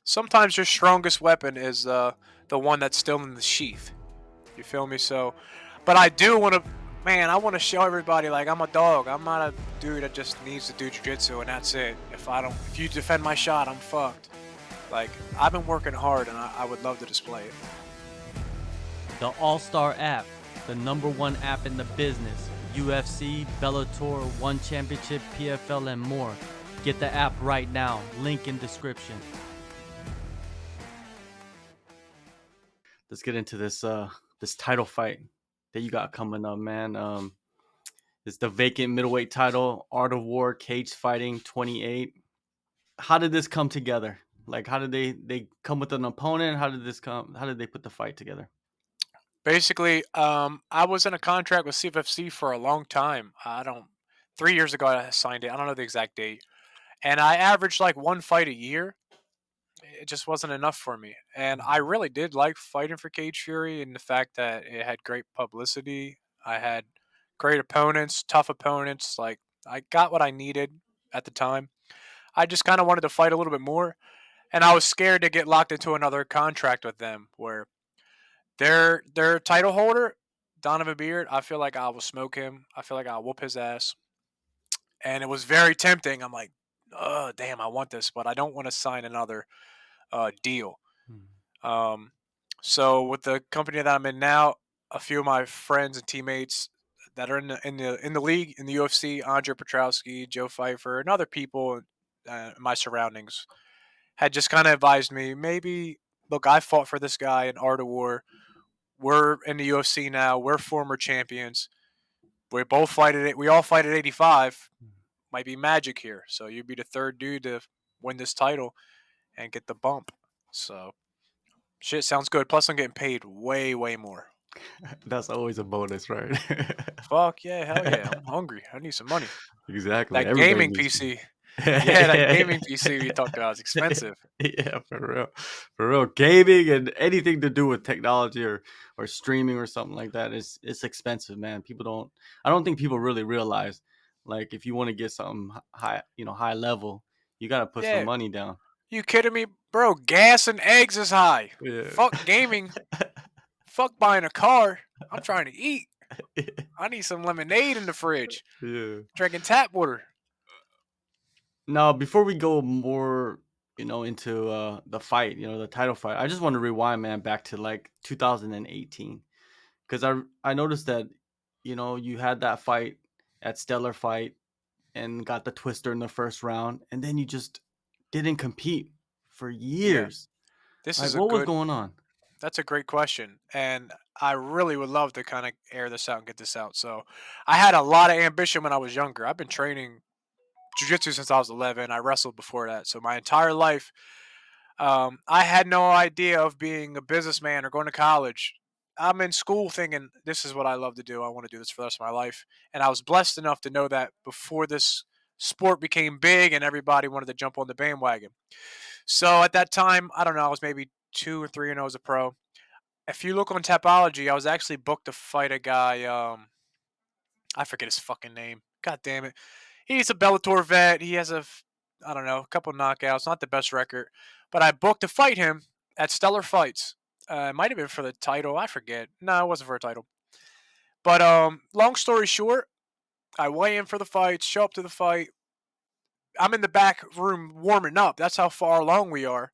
sometimes your strongest weapon is the one that's still in the sheath. You feel me? So, but I do want to, man. I want to show everybody like I'm a dog. I'm not a dude that just needs to do jujitsu and that's it. If you defend my shot, I'm fucked. Like I've been working hard and I would love to display it. The AllStar app, the #1 app in the business. UFC, Bellator, One Championship, PFL, and more. Get the app right now. Link in description. Let's get into this title fight that you got coming up, man. It's the vacant middleweight title, Art of War, Cage Fighting 28. How did this come together? Like, how did they come with an opponent? How did this come? How did they put the fight together? Basically, I was in a contract with CFFC for a long time. I don't. 3 years ago, I signed it. I don't know the exact date, and I averaged like one fight a year. It just wasn't enough for me, and I really did like fighting for Cage Fury, and the fact that it had great publicity. I had great opponents, tough opponents. Like I got what I needed at the time. I just kind of wanted to fight a little bit more, and I was scared to get locked into another contract with them where their title holder, Donovan Beard, I feel like I will smoke him. I feel like I'll whoop his ass. And it was very tempting. I'm like, oh damn, I want this, but I don't want to sign another deal. Hmm. Um, so with the company that I'm in now, a few of my friends and teammates that are in the league in the UFC, Andre Petrowski, Joe Pfeiffer, and other people in my surroundings had just kind of advised me, maybe look, I fought for this guy in Art of War. We're in the UFC now. We're former champions. We both fight at it. We all fight at 85. Might be magic here. So you'd be the third dude to win this title and get the bump. So shit sounds good. Plus, I'm getting paid way, way more. That's always a bonus, right? Fuck yeah, hell yeah. I'm hungry. I need some money. Exactly. That Everybody gaming needs to. PC. Yeah, that gaming PC we talked about is expensive. Yeah, for real. Gaming and anything to do with technology or streaming or something like that is it's expensive, man. People don't. I don't think people really realize, like, if you want to get something high, high level, you got to put some Yeah. money down. You kidding me? Bro, gas and eggs is high. Yeah. Fuck gaming. Fuck buying a car. I'm trying to eat. I need some lemonade in the fridge. Yeah. Drinking tap water. Now, before we go more, into the fight, the title fight, I just want to rewind, man, back to like 2018, because I noticed that, you had that fight at Stellar Fight and got the twister in the first round, and then you just didn't compete for Yeah. years. This Like, is a what was good going on? That's a great question. And I really would love to kind of air this out and get this out. So I had a lot of ambition when I was younger. I've been training jujitsu since I was 11. I wrestled before that. So my entire life, I had no idea of being a businessman or going to college. I'm in school thinking this is what I love to do. I want to do this for the rest of my life. And I was blessed enough to know that before this sport became big and everybody wanted to jump on the bandwagon. So at that time, I don't know, I was maybe 2 or 3-0 as a pro. If you look on Tapology, I was actually booked to fight a guy. I forget his fucking name. God damn it. He's a Bellator vet. He has I don't know, a couple knockouts. Not the best record, but I booked to fight him at Stellar Fights. It might have been for the title. I forget. No, it wasn't for a title. But long story short, I weigh in for the fight. Show up to the fight. I'm in the back room warming up. That's how far along we are,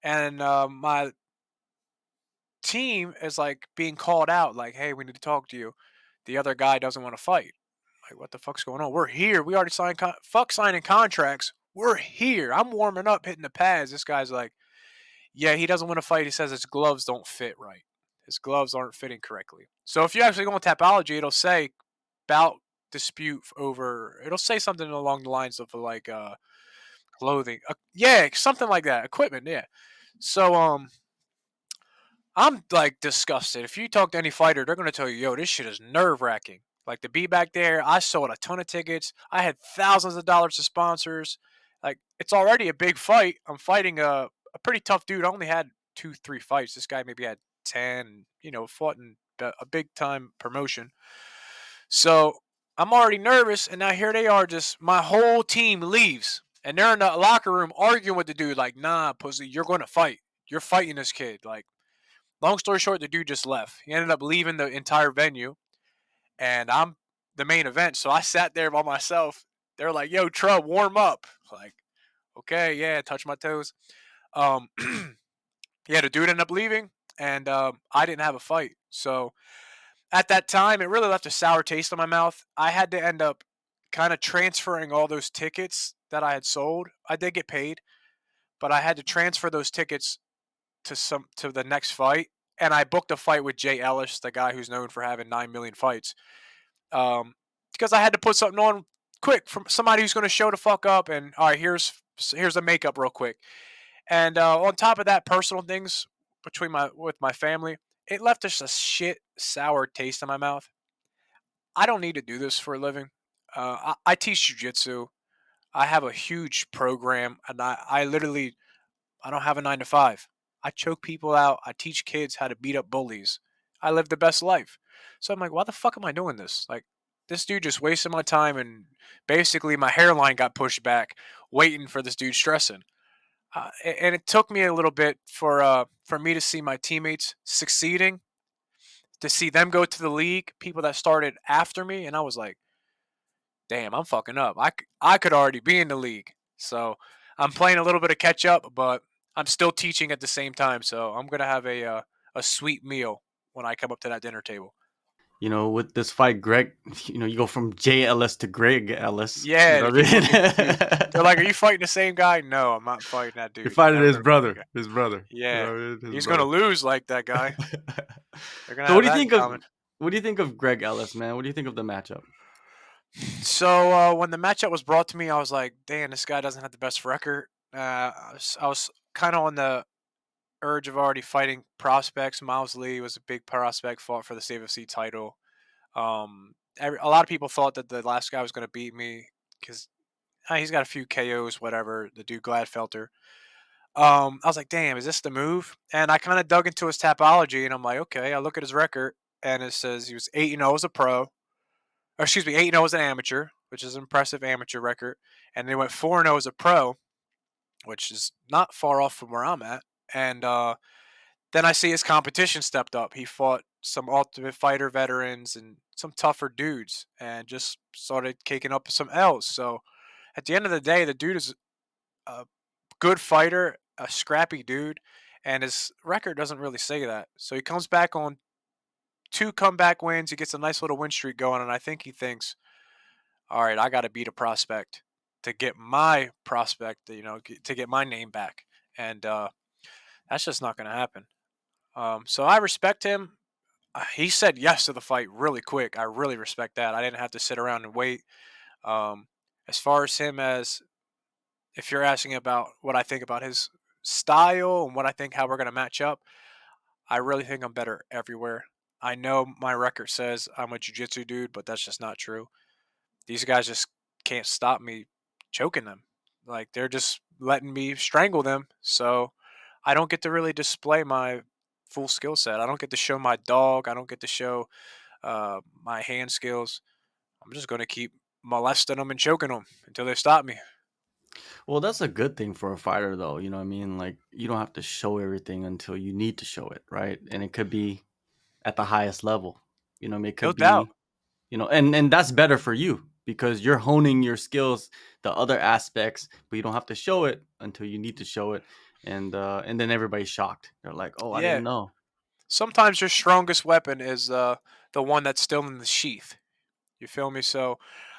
and my team is like being called out. Like, hey, we need to talk to you. The other guy doesn't want to fight. Like, what the fuck's going on? We're here. We already signed. Fuck signing contracts. We're here. I'm warming up, hitting the pads. This guy's like, yeah, he doesn't want to fight. He says his gloves don't fit right. His gloves aren't fitting correctly. So if you actually go on Tapology, it'll say bout dispute over. It'll say something along the lines of like clothing. Yeah, something like that. Equipment. Yeah. So I'm like disgusted. If you talk to any fighter, they're gonna tell you, "Yo, this shit is nerve wracking." Like to be back there, I sold a ton of tickets. I had thousands of dollars of sponsors. Like it's already a big fight. I'm fighting a pretty tough dude. I only had 2, 3 fights. This guy maybe had 10. Fought in a big time promotion. So I'm already nervous, and now here they are. Just my whole team leaves. And they're in the locker room arguing with the dude, like, nah, pussy, you're going to fight. You're fighting this kid. Like, long story short, the dude just left. He ended up leaving the entire venue, and I'm the main event. So I sat there by myself. They're like, yo, Trub, warm up. Like, okay, yeah, touch my toes. Um, yeah, the dude ended up leaving, and I didn't have a fight. So at that time, it really left a sour taste in my mouth. I had to end up kind of transferring all those tickets that I had sold. I did get paid, but I had to transfer those tickets to the next fight, and I booked a fight with Jay Ellis, the guy who's known for having 9 million fights. Um, because I had to put something on quick from somebody who's going to show the fuck up. And all right, here's the makeup real quick. And on top of that, personal things between my with my family, it left just a shit sour taste in my mouth. I don't need to do this for a living. I teach jujitsu. I have a huge program, and I literally I don't have a 9 to 5. I choke people out. I teach kids how to beat up bullies. I live the best life. So I'm like, why the fuck am I doing this? Like, this dude just wasted my time, and basically my hairline got pushed back, waiting for this dude stressing. And it took me a little bit for me to see my teammates succeeding, to see them go to the league, people that started after me, and I was like, damn, I'm fucking up. I could already be in the league. So I'm playing a little bit of catch up, but I'm still teaching at the same time. So I'm gonna have a sweet meal when I come up to that dinner table. You know, with this fight, Greg, you know, you go from Jay Ellis to Greg Ellis. You Yeah, know the what people I get confused. They're like, "Are mean? you fighting the same guy?" No, I'm not fighting that You're dude. fighting Never his gonna fight that brother. guy. His brother. You know Yeah, what I mean? His he's gonna brother. lose like that guy. They're gonna So, have what do you that in think of common. Greg Ellis, man? What do you think of the matchup? So when the matchup was brought to me, I was like, "Damn, this guy doesn't have the best record." I was kind of on the urge of already fighting prospects. Miles Lee was a big prospect, fought for the CFC title. A lot of people thought that the last guy was going to beat me because he's got a few KOs, whatever. The dude Gladfelter. I was like, damn, is this the move? And I kind of dug into his tapology, and I'm like, okay. I look at his record, and it says he was 8-0 as a pro, or excuse me, 8-0 as an amateur, which is an impressive amateur record, and then he went 4-0 as a pro, which is not far off from where I'm at. And then I see his competition stepped up. He fought some Ultimate Fighter veterans and some tougher dudes, and just started kicking up some L's. So at the end of the day, the dude is a good fighter, a scrappy dude, and his record doesn't really say that. So he comes back on 2 comeback wins. He gets a nice little win streak going, and I think he thinks, all right, I got to beat a prospect to get my prospect, to get my name back. And that's just not going to happen. So I respect him. He said yes to the fight really quick. I really respect that. I didn't have to sit around and wait. Um, as far as him, as if you're asking about what I think about his style and what I think how we're going to match up, I really think I'm better everywhere. I know my record says I'm a jiu-jitsu dude, but that's just not true. These guys just can't stop me choking them. Like, they're just letting me strangle them. So I don't get to really display my full skill set. I don't get to show my dog. I don't get to show my hand skills. I'm just going to keep molesting them and choking them until they stop me. Well, that's a good thing for a fighter, though. You know what I mean? Like, you don't have to show everything until you need to show it, right? And it could be at the highest level. You know, what I mean? It No could doubt. be, you know, and that's better for you because you're honing your skills, the other aspects, but you don't have to show it until you need to show it, and then everybody's shocked. They're like, "Oh, I Yeah. didn't know." Sometimes your strongest weapon is the one that's still in the sheath. You feel me? So,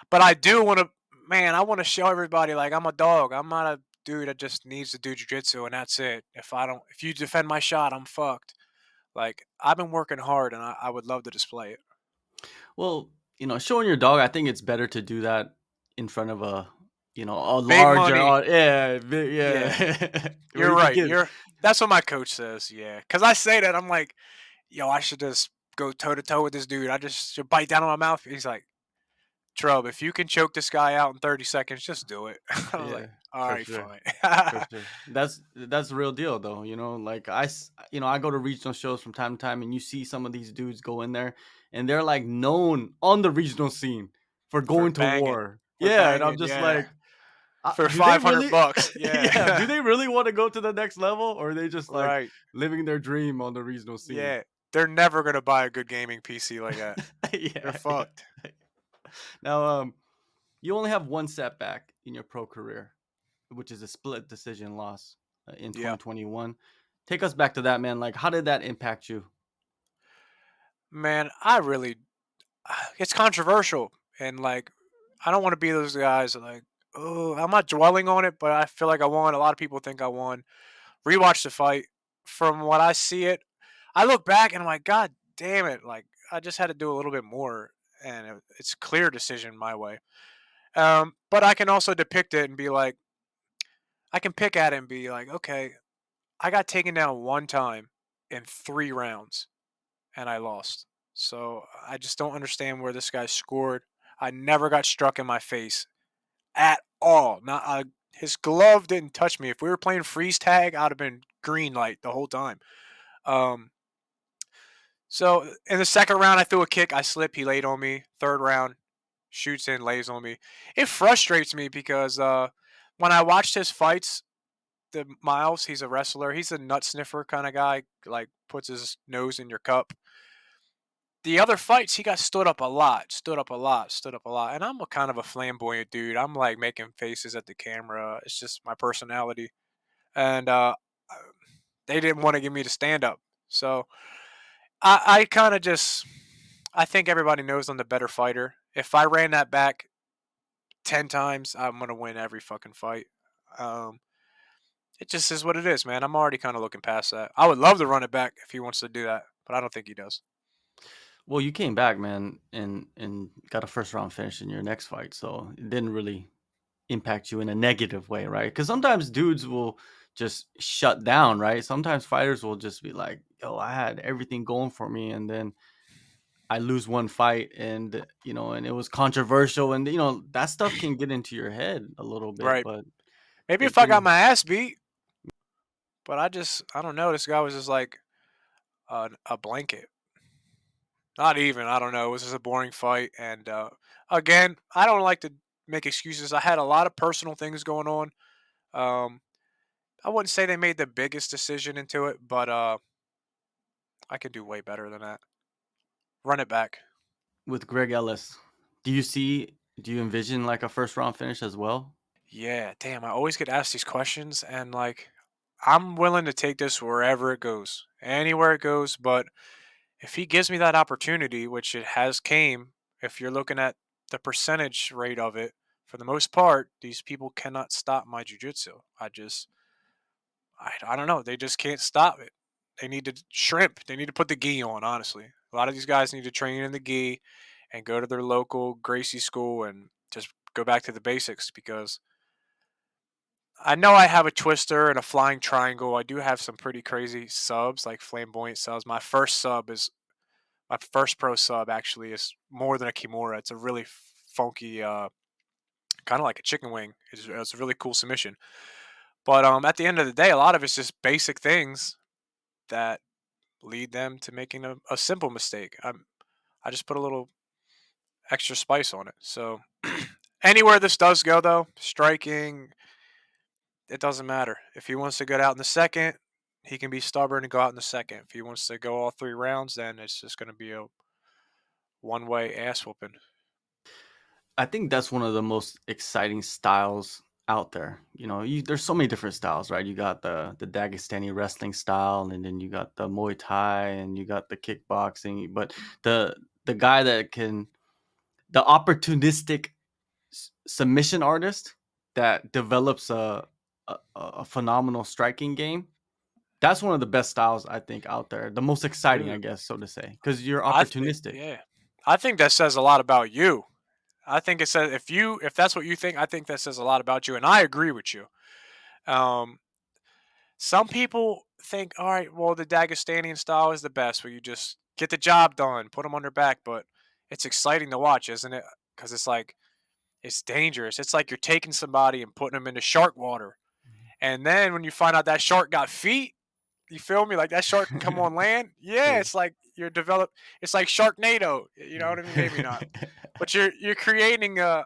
but I do want to, man, I want to show everybody like I'm a dog. I'm not a dude that just needs to do jujitsu and that's it. If you defend my shot, I'm fucked. Like, I've been working hard, and I would love to display it. Well, you know, showing your dog, I think it's better to do that in front of a, you know, a Big larger, money. yeah, Yeah, yeah, where you're you could right. get. That's what my coach says. Yeah, because I say that I'm like, yo, I should just go toe to toe with this dude. I just should bite down on my mouth. He's like, Trub, if you can choke this guy out in 30 seconds, just do it. I was Yeah, like, all for right, sure. fine. For sure. That's the real deal though, you know, like you know, I go to regional shows from time to time and you see some of these dudes go in there and they're like known on the regional scene for For going to banging. war. For Yeah, and I'm banging, just yeah. like for Do they 500 really? bucks. Yeah. Do Yeah. they really want to go to the next level, or are they just like Right. living their dream on the regional scene? Yeah. They're never gonna buy a good gaming PC like that. They're Yeah, yeah. fucked. Now, you only have one setback in your pro career, which is a split decision loss in Yeah. 2021. Take us back to that, man. Like, how did that impact you? Man, I really it's controversial and like I don't want to be those guys that like, oh, I'm not dwelling on it, but I feel like I won. A lot of people think I won. Rewatch the fight. From what I see it, I look back and I'm like, God damn it! Like I just had to do a little bit more, and it's a clear decision my way. But I can also depict it and be like, I can pick at it and be like, okay, I got taken down one time in 3 rounds and I lost. So I just don't understand where this guy scored. I never got struck in my face at all. Not his glove didn't touch me. If we were playing freeze tag, I'd have been green light the whole time. Um, so in the second round, I threw a kick. I slipped. He laid on me. Third round, shoots in, lays on me. It frustrates me because when I watched his fights, the Miles, he's a wrestler. He's a nut sniffer kind of guy. Like puts his nose in your cup. The other fights, he got stood up a lot, stood up a lot, stood up a lot. And I'm a kind of a flamboyant dude. I'm like making faces at the camera. It's just my personality. And they didn't want to give me the stand up. So I kind of just, I think everybody knows I'm the better fighter. If I ran that back 10 times, I'm going to win every fucking fight. Um, it just is what it is, man. I'm already kind of looking past that. I would love to run it back if he wants to do that, but I don't think he does. Well, you came back, man, and got a first round finish in your next fight, so it didn't really impact you in a negative way, right? Because sometimes dudes will just shut down, right? Sometimes fighters will just be like, "Yo, I had everything going for me, and then I lose one fight, and and it was controversial, and that stuff can get into your head a little bit." Right. But Maybe good if I got thing. my ass beat, but I don't know. This guy was just like a blanket. Not even. I don't know. It was just a boring fight. And again, I don't like to make excuses. I had a lot of personal things going on. Um, I wouldn't say they made the biggest decision into it, but I could do way better than that. Run it back. With Greg Ellis, do you envision like a first round finish as well? Yeah, damn. I always get asked these questions, and like, I'm willing to take this wherever it goes, anywhere it goes. But if he gives me that opportunity, which it has came, if you're looking at the percentage rate of it, for the most part, these people cannot stop my jujitsu. I don't know. They just can't stop it. They need to shrimp. They need to put the gi on. Honestly, a lot of these guys need to train in the gi and go to their local Gracie school and just go back to the basics because I know I have a twister and a flying triangle. I do have some pretty crazy subs, like flamboyant subs. My first pro sub actually is more than a kimura. It's a really funky, kind of like a chicken wing. It's a really cool submission. But at the end of the day, a lot of it's just basic things that lead them to making a simple mistake. I just put a little extra spice on it. So anywhere this does go, though, striking, it doesn't matter. If he wants to get out in the second, he can be stubborn and go out in the second. If he wants to go all 3 rounds, then it's just going to be a one way ass whooping. I think that's one of the most exciting styles out there. There's so many different styles, right? You got the Dagestani wrestling style, and then you got the Muay Thai, and you got the kickboxing. But the guy that can the opportunistic submission artist that develops a phenomenal striking game. That's one of the best styles I think out there. The most exciting, I Dude, guess, so to say, because you're opportunistic. yeah. I think that says a lot about you. I think it says if that's what you think, I think that says a lot about you, and I agree with you. Um, some people think, all right, well, the Dagestanian style is the best, where you just get the job done, put them on their back, but it's exciting to watch, isn't it? Because it's like it's dangerous. It's like you're taking somebody and putting them into shark water, and then when you find out that shark got feet, you feel me? Like that shark can come on land. Yeah, Yeah. it's like you're develop. It's like Sharknado. You know what I mean? Maybe not, but you're creating a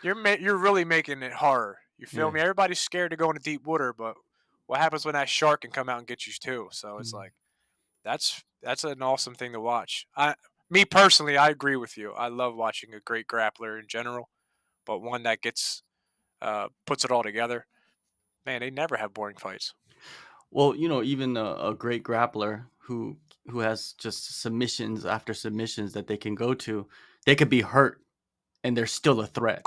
you're really making it horror. You feel Yeah. me? Everybody's scared to go into deep water, but what happens when that shark can come out and get you too? So it's Mm. like that's an awesome thing to watch. Me personally, I agree with you. I love watching a great grappler in general, but one that gets puts it all together. Man, they never have boring fights. Well, even a great grappler who has just submissions after submissions that they can go to, they could be hurt and they're still a threat.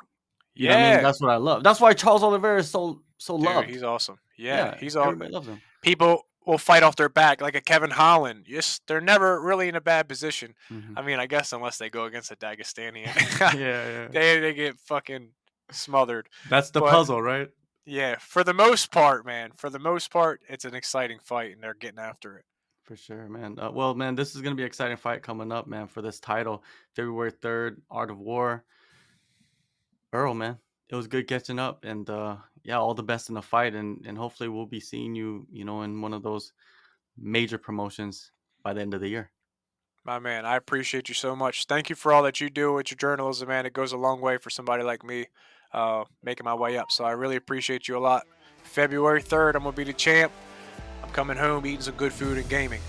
You know what I mean? Yeah, That's what I love. That's why Charles Oliveira is so dude, loved. he's awesome. Yeah, Yeah, he's all. everybody loves him. People will fight off their back like a Kevin Holland. Yes, they're never really in a bad position. Mhm. I mean, I guess unless they go against a Dagestanian, Yeah, yeah. they get fucking smothered. That's the But puzzle, right? yeah, for the most part, man, for the most part, it's an exciting fight, and they're getting after it. For sure, man. Well, man, this is gonna be an exciting fight coming up, man, for this title, February 3rd, Art of War. Earl, man, it was good catching up, and yeah, all the best in the fight, and hopefully we'll be seeing you, in one of those major promotions by the end of the year. My man, I appreciate you so much. Thank you for all that you do with your journalism, man. It goes a long way for somebody like me, making my way up. So I really appreciate you a lot. February 3rd, I'm gonna be the champ. I'm coming home, eating some good food and gaming.